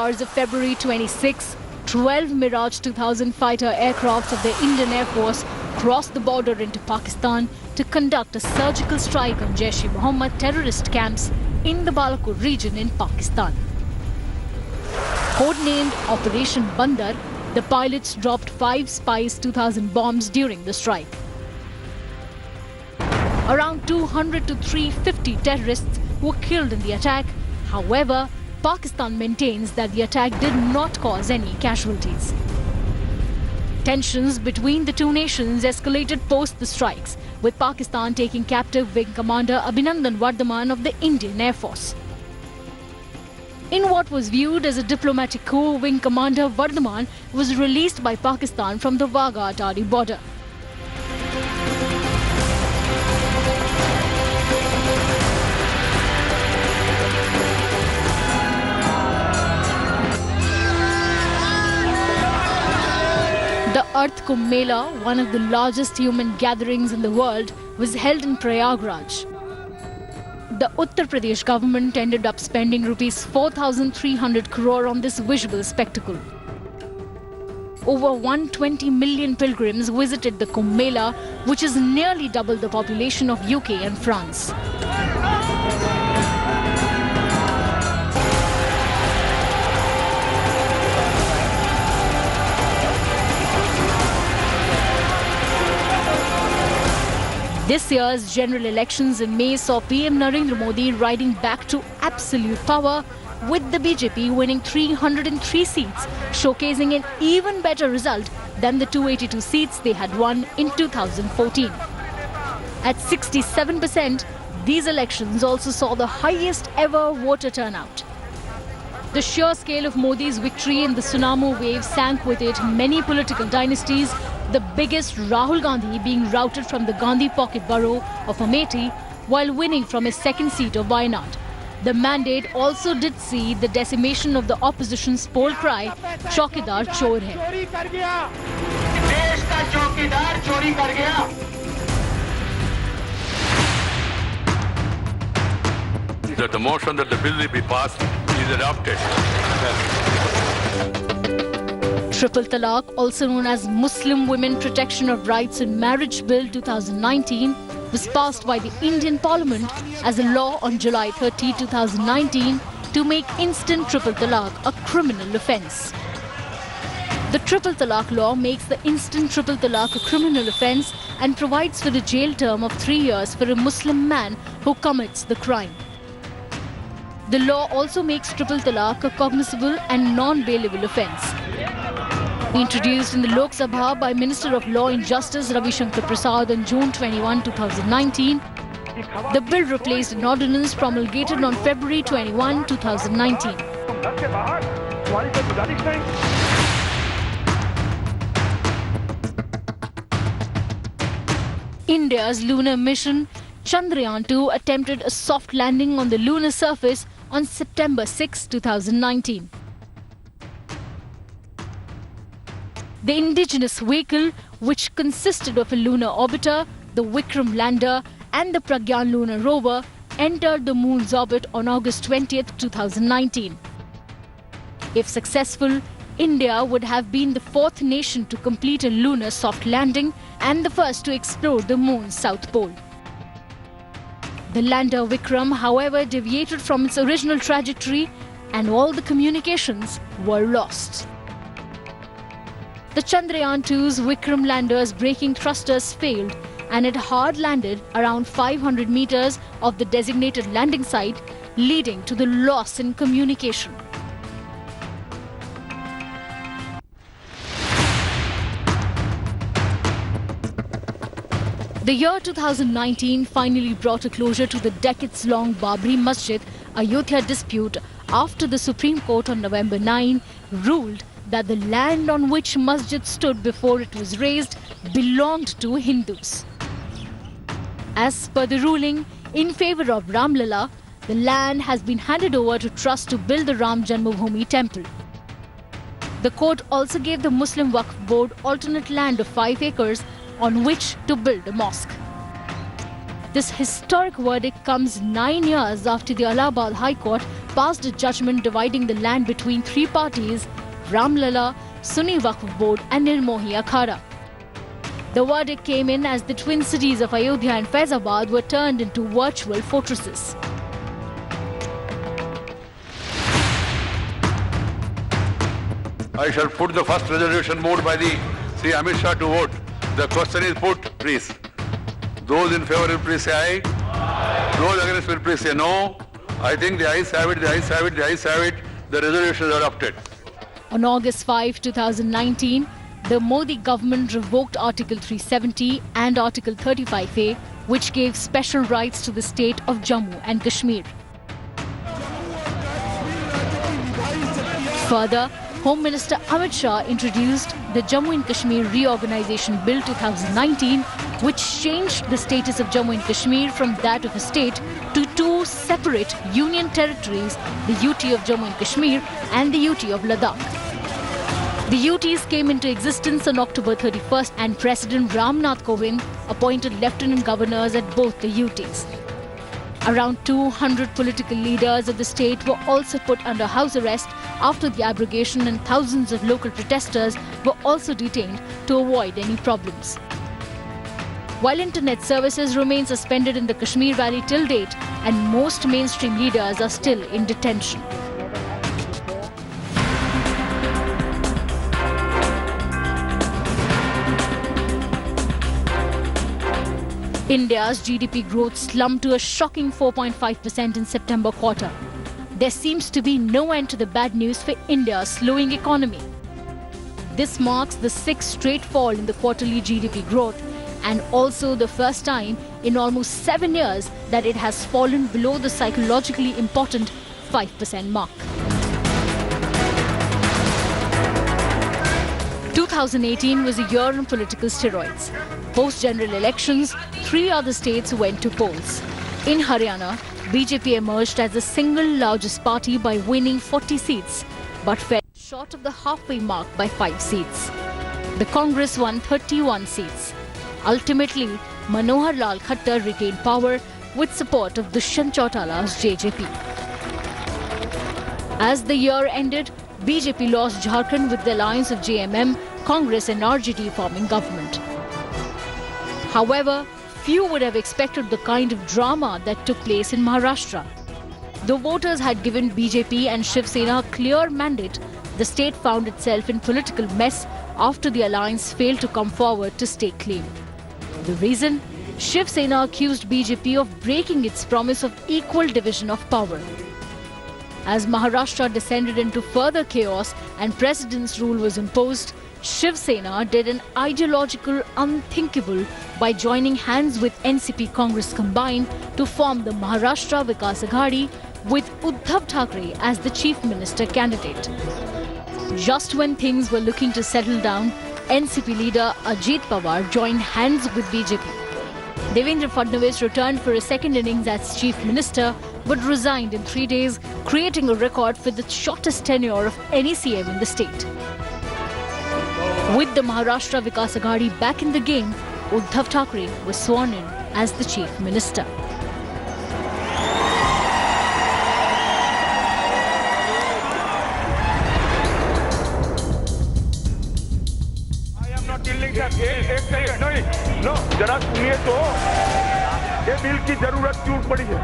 hours of February 26, 12 Mirage 2000 fighter aircrafts of the Indian Air Force crossed the border into Pakistan to conduct a surgical strike on Jaish-e-Mohammed terrorist camps in the Balakot region in Pakistan. Codenamed Operation Bandar, the pilots dropped 5 Spice 2000 bombs during the strike. Around 200 to 350 terrorists were killed in the attack. However, Pakistan maintains that the attack did not cause any casualties. Tensions between the two nations escalated post the strikes, with Pakistan taking captive Wing Commander Abhinandan Vardhaman of the Indian Air Force. In what was viewed as a diplomatic coup, Wing Commander Vardhaman was released by Pakistan from the Wagah-Atari border. The Ardh Kumbh Mela, one of the largest human gatherings in the world, was held in Prayagraj. The Uttar Pradesh government ended up spending rupees 4,300 crore on this visual spectacle. Over 120 million pilgrims visited the Kumbh Mela, which is nearly double the population of UK and France. This year's general elections in May saw PM Narendra Modi riding back to absolute power, with the BJP winning 303 seats, showcasing an even better result than the 282 seats they had won in 2014. At 67%, these elections also saw the highest ever voter turnout. The sheer scale of Modi's victory in the Tsunamo wave sank with it many political dynasties, the biggest, Rahul Gandhi, being routed from the Gandhi pocket borough of Amethi while winning from his second seat of Wayanad. The mandate also did see the decimation of the opposition's poll cry, Chaukidar Chor Hai. That the motion that the bill be passed is adopted. Triple Talaq, also known as Muslim Women Protection of Rights in Marriage Bill 2019, was passed by the Indian Parliament as a law on July 30, 2019 to make instant triple talaq a criminal offence. The Triple Talaq law makes the instant triple talaq a criminal offence and provides for a jail term of 3 years for a Muslim man who commits the crime. The law also makes triple talaq a cognizable and non-bailable offence. Introduced in the Lok Sabha by Minister of Law and Justice Ravi Shankar Prasad on June 21, 2019, the bill replaced an ordinance promulgated on February 21, 2019. India's lunar mission, Chandrayan 2, attempted a soft landing on the lunar surface on September 6, 2019. The indigenous vehicle, which consisted of a lunar orbiter, the Vikram lander and the Pragyan lunar rover, entered the moon's orbit on August 20, 2019. If successful, India would have been the 4th nation to complete a lunar soft landing and the first to explore the moon's south pole. The lander Vikram, however, deviated from its original trajectory and all the communications were lost. The Chandrayan 2's Vikram lander's braking thrusters failed and it hard landed around 500 meters off the designated landing site, leading to the loss in communication. The year 2019 finally brought a closure to the decades-long Babri Masjid Ayodhya dispute after the Supreme Court on November 9 ruled that the land on which masjid stood before it was razed belonged to Hindus. As per the ruling, in favor of Ram Lala, the land has been handed over to trust to build the Ram Janmabhoomi temple. The court also gave the Muslim Waqf Board alternate land of 5 acres on which to build a mosque. This historic verdict comes 9 years after the Allahabad High Court passed a judgment dividing the land between three parties: Ram Lala, Sunni Waqf Board and Nirmohi Akhada. The verdict came in as the twin cities of Ayodhya and Faizabad were turned into virtual fortresses. I shall put the first resolution moved by the Sri Amit Shah to vote. The question is put, please. Those in favor will please say aye. Those against will please say no. I think the ayes have it, the ayes have it, the ayes have it. The resolution is adopted. On August 5, 2019, the Modi government revoked Article 370 and Article 35A, which gave special rights to the state of Jammu and Kashmir. Further, Home Minister Amit Shah introduced the Jammu and Kashmir Reorganization Bill 2019, which changed the status of Jammu and Kashmir from that of a state to two separate union territories, the UT of Jammu and Kashmir and the UT of Ladakh. The UTs came into existence on October 31st and President Ram Nath Kovind appointed lieutenant governors at both the UTs. Around 200 political leaders of the state were also put under house arrest after the abrogation, and thousands of local protesters were also detained to avoid any problems. While internet services remain suspended in the Kashmir Valley till date, and most mainstream leaders are still in detention. India's GDP growth slumped to a shocking 4.5% in September quarter. There seems to be no end to the bad news for India's slowing economy. This marks the sixth straight fall in the quarterly GDP growth, and also the first time in almost 7 years that it has fallen below the psychologically important 5% mark. 2018 was a year on political steroids. Post-general elections, 3 other states went to polls. In Haryana, BJP emerged as the single largest party by winning 40 seats, but fell short of the halfway mark by 5 seats. The Congress won 31 seats. Ultimately, Manohar Lal Khattar retained power with support of Dushyant Chautala's JJP. As the year ended, BJP lost Jharkhand with the alliance of JMM, Congress and RJD forming government. However, few would have expected the kind of drama that took place in Maharashtra. Though voters had given BJP and Shiv Sena a clear mandate, the state found itself in political mess after the alliance failed to come forward to stake claim. The reason? Shiv Sena accused BJP of breaking its promise of equal division of power. As Maharashtra descended into further chaos and President's rule was imposed, Shiv Sena did an ideological unthinkable by joining hands with NCP Congress combined to form the Maharashtra Vikas Aghadi with Uddhav Thackeray as the Chief Minister candidate. Just when things were looking to settle down, NCP leader Ajit Pawar joined hands with BJP. Devendra Fadnavis returned for a second innings as Chief Minister but resigned in 3 days, creating a record for the shortest tenure of any CM in the state. With the Maharashtra Vikas Aghadi back in the game, Uddhav Thackeray was sworn in as the Chief Minister. I am not dealing that case. No, जरा सुनिए तो ये bill की जरूरत क्यों पड़ी है?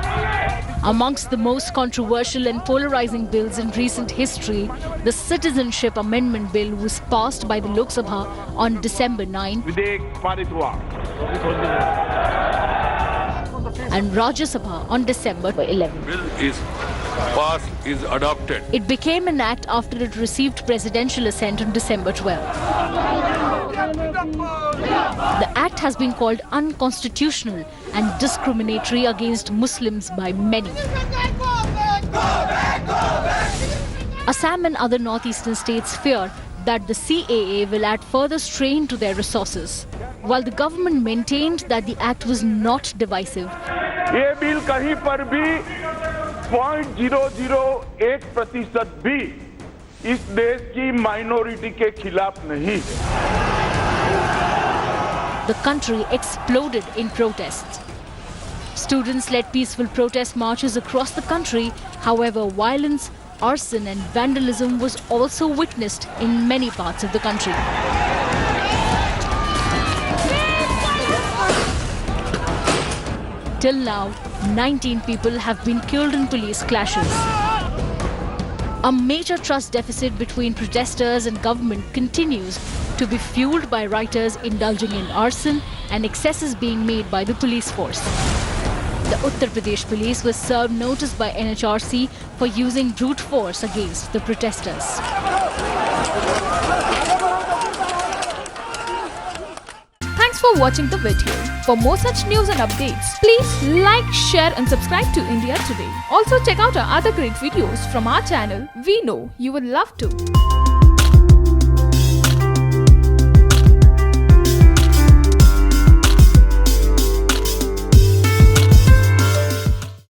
Amongst the most controversial and polarizing bills in recent history, the Citizenship Amendment Bill was passed by the Lok Sabha on December 9 and Rajya Sabha on December 11. Bill is passed, is adopted. It became an act after it received presidential assent on December 12. The act has been called unconstitutional and discriminatory against Muslims by many. Assam and other northeastern states fear that the CAA will add further strain to their resources, while the government maintained that the act was not divisive. ये bill कहीं पर भी 0.001% भी इस देश की minority के खिलाफ नहीं। The country exploded in protests. Students led peaceful protest marches across the country. However, violence, arson and vandalism was also witnessed in many parts of the country. Till now, 19 people have been killed in police clashes. A major trust deficit between protesters and government continues to be fueled by rioters indulging in arson and excesses being made by the police force. The Uttar Pradesh police was served notice by NHRC for using brute force against the protesters. Thanks for watching the video. For more such news and updates, please like, share and subscribe to India Today. Also check out our other great videos from our channel. We know you will love to.